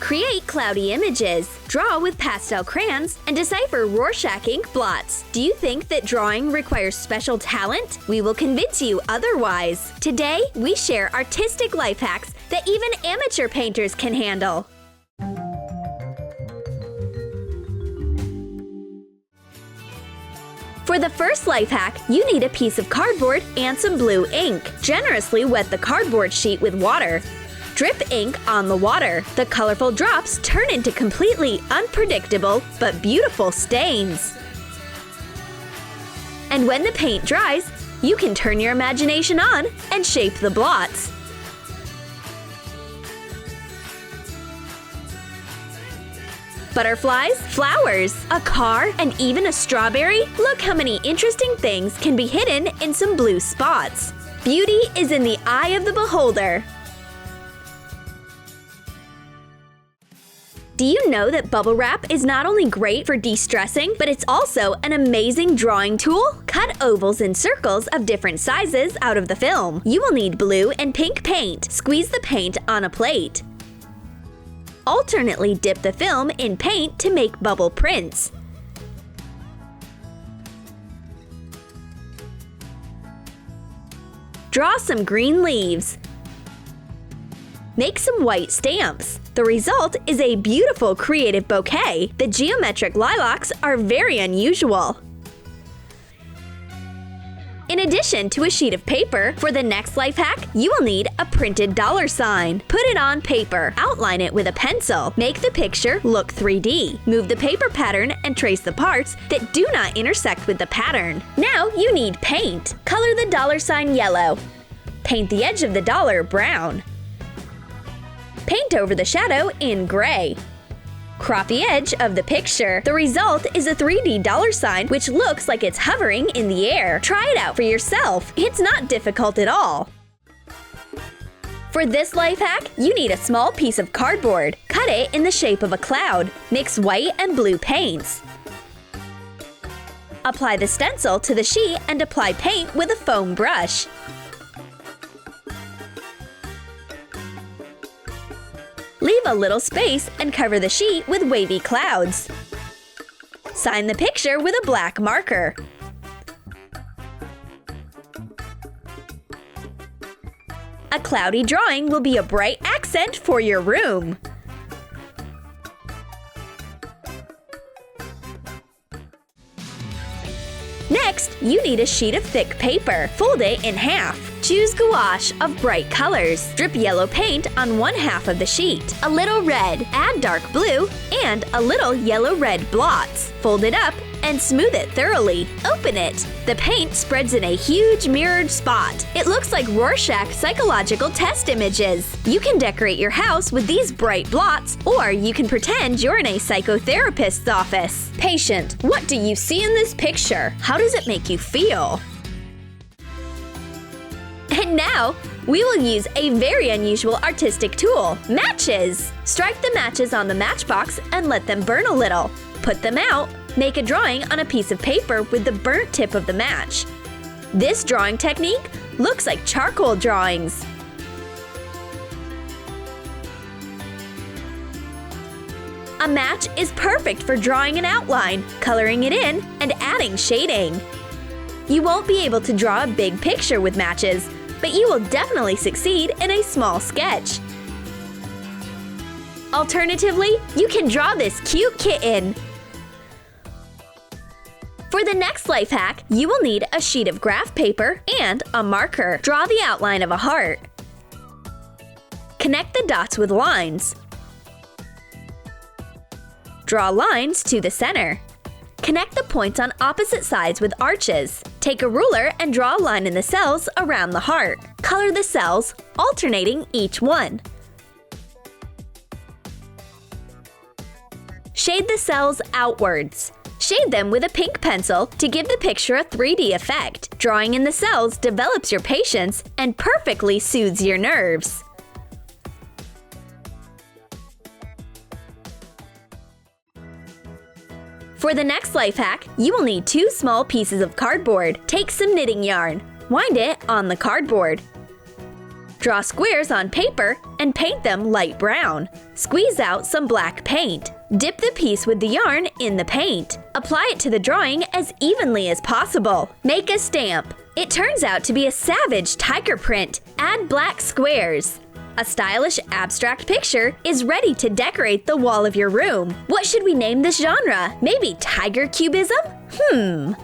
Create cloudy images, draw with pastel crayons, and decipher Rorschach ink blots. Do you think that drawing requires special talent? We will convince you otherwise. Today, we share artistic life hacks that even amateur painters can handle. For the first life hack, you need a piece of cardboard and some blue ink. Generously wet the cardboard sheet with water. Drip ink on the water. The colorful drops turn into completely unpredictable but beautiful stains. And when the paint dries, you can turn your imagination on and shape the blots. Butterflies, flowers, a car, and even a strawberry? Look how many interesting things can be hidden in some blue spots. Beauty is in the eye of the beholder. Do you know that bubble wrap is not only great for de-stressing, but it's also an amazing drawing tool? Cut ovals and circles of different sizes out of the film. You will need blue and pink paint. Squeeze the paint on a plate. Alternately dip the film in paint to make bubble prints. Draw some green leaves. Make some white stamps. The result is a beautiful creative bouquet. The geometric lilacs are very unusual. In addition to a sheet of paper, for the next life hack, you will need a printed $sign. Put it on paper. Outline it with a pencil. Make the picture look 3D. Move the paper pattern and trace the parts that do not intersect with the pattern. Now you need paint. Color the $sign yellow. Paint the edge of the dollar brown. Paint over the shadow in gray. Crop the edge of the picture. The result is a 3D $sign which looks like it's hovering in the air. Try it out for yourself. It's not difficult at all. For this life hack, you need a small piece of cardboard. Cut it in the shape of a cloud. Mix white and blue paints. Apply the stencil to the sheet and apply paint with a foam brush. Leave a little space and cover the sheet with wavy clouds. Sign the picture with a black marker. A cloudy drawing will be a bright accent for your room. Next, you need a sheet of thick paper. Fold it in half. Choose gouache of bright colors. Drip yellow paint on one half of the sheet. A little red, add dark blue, and a little yellow-red blots. Fold it up and smooth it thoroughly. Open it. The paint spreads in a huge mirrored spot. It looks like Rorschach psychological test images. You can decorate your house with these bright blots, or you can pretend you're in a psychotherapist's office. Patient, what do you see in this picture? How does it make you feel? And now, we will use a very unusual artistic tool, matches! Strike the matches on the matchbox and let them burn a little. Put them out. Make a drawing on a piece of paper with the burnt tip of the match. This drawing technique looks like charcoal drawings. A match is perfect for drawing an outline, coloring it in, and adding shading. You won't be able to draw a big picture with matches, but you will definitely succeed in a small sketch. Alternatively, you can draw this cute kitten. For the next life hack, you will need a sheet of graph paper and a marker. Draw the outline of a heart. Connect the dots with lines. Draw lines to the center. Connect the points on opposite sides with arches. Take a ruler and draw a line in the cells around the heart. Color the cells, alternating each one. Shade the cells outwards. Shade them with a pink pencil to give the picture a 3D effect. Drawing in the cells develops your patience and perfectly soothes your nerves. For the next life hack, you will need 2 small pieces of cardboard. Take some knitting yarn. Wind it on the cardboard. Draw squares on paper and paint them light brown. Squeeze out some black paint. Dip the piece with the yarn in the paint. Apply it to the drawing as evenly as possible. Make a stamp. It turns out to be a savage tiger print. Add black squares. A stylish abstract picture is ready to decorate the wall of your room. What should we name this genre? Maybe tiger cubism?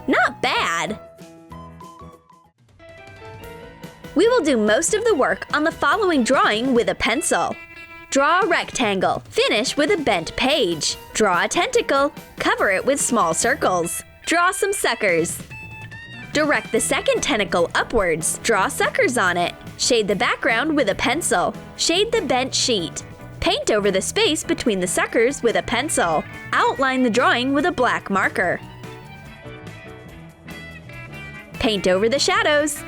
Not bad. We will do most of the work on the following drawing with a pencil. Draw a rectangle. Finish with a bent page. Draw a tentacle. Cover it with small circles. Draw some suckers. Direct the second tentacle upwards. Draw suckers on it. Shade the background with a pencil. Shade the bent sheet. Paint over the space between the suckers with a pencil. Outline the drawing with a black marker. Paint over the shadows.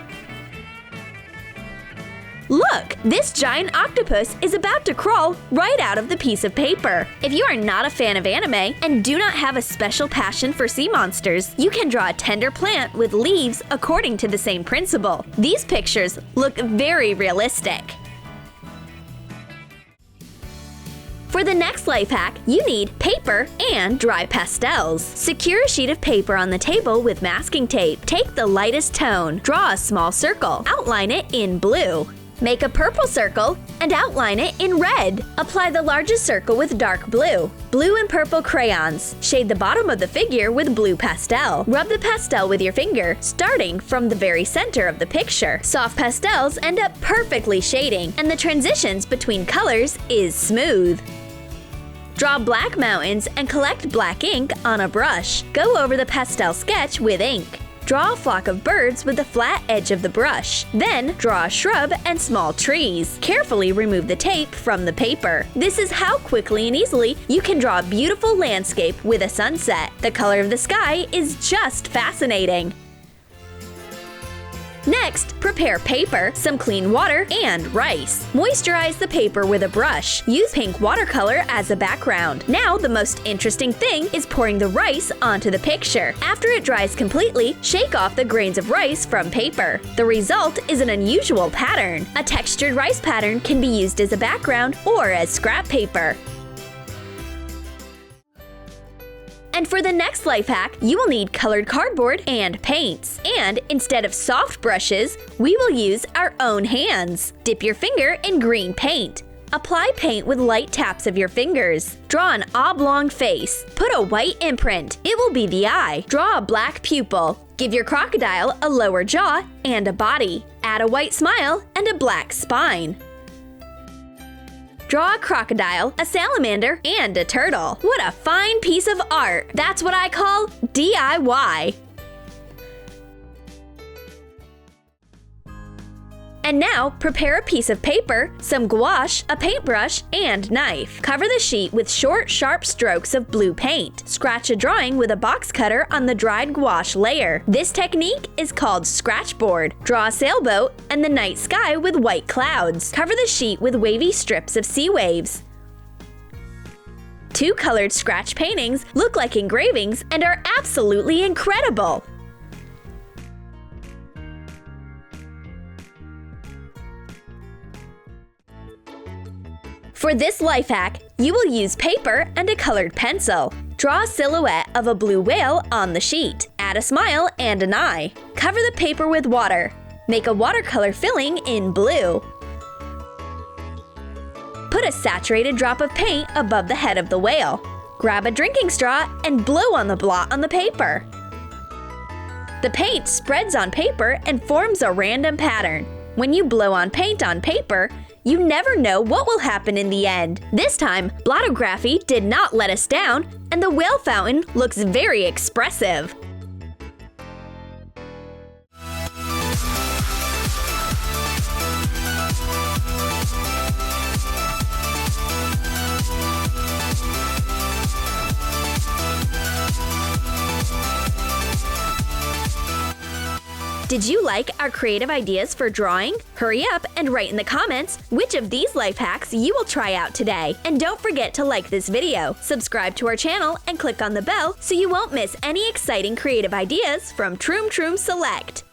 Look! This giant octopus is about to crawl right out of the piece of paper. If you are not a fan of anime and do not have a special passion for sea monsters, you can draw a tender plant with leaves according to the same principle. These pictures look very realistic. For the next life hack, you need paper and dry pastels. Secure a sheet of paper on the table with masking tape. Take the lightest tone. Draw a small circle. Outline it in blue. Make a purple circle and outline it in red. Apply the largest circle with dark blue. Blue and purple crayons. Shade the bottom of the figure with blue pastel. Rub the pastel with your finger, starting from the very center of the picture. Soft pastels end up perfectly shading, and the transitions between colors is smooth. Draw black mountains and collect black ink on a brush. Go over the pastel sketch with ink. Draw a flock of birds with the flat edge of the brush. Then draw a shrub and small trees. Carefully remove the tape from the paper. This is how quickly and easily you can draw a beautiful landscape with a sunset. The color of the sky is just fascinating. Next, prepare paper, some clean water, and rice. Moisturize the paper with a brush. Use pink watercolor as a background. Now, the most interesting thing is pouring the rice onto the picture. After it dries completely, shake off the grains of rice from paper. The result is an unusual pattern. A textured rice pattern can be used as a background or as scrap paper. And for the next life hack, you will need colored cardboard and paints. And instead of soft brushes, we will use our own hands. Dip your finger in green paint. Apply paint with light taps of your fingers. Draw an oblong face. Put a white imprint. It will be the eye. Draw a black pupil. Give your crocodile a lower jaw and a body. Add a white smile and a black spine. Draw a crocodile, a salamander, and a turtle. What a fine piece of art! That's what I call DIY! And now, prepare a piece of paper, some gouache, a paintbrush, and knife. Cover the sheet with short, sharp strokes of blue paint. Scratch a drawing with a box cutter on the dried gouache layer. This technique is called scratchboard. Draw a sailboat and the night sky with white clouds. Cover the sheet with wavy strips of sea waves. Two colored scratch paintings look like engravings and are absolutely incredible! For this life hack, you will use paper and a colored pencil. Draw a silhouette of a blue whale on the sheet. Add a smile and an eye. Cover the paper with water. Make a watercolor filling in blue. Put a saturated drop of paint above the head of the whale. Grab a drinking straw and blow on the blot on the paper. The paint spreads on paper and forms a random pattern. When you blow on paper, you never know what will happen in the end. This time, blottography did not let us down, and the whale fountain looks very expressive. Did you like our creative ideas for drawing? Hurry up and write in the comments which of these life hacks you will try out today. And don't forget to like this video, subscribe to our channel, and click on the bell so you won't miss any exciting creative ideas from Troom Select.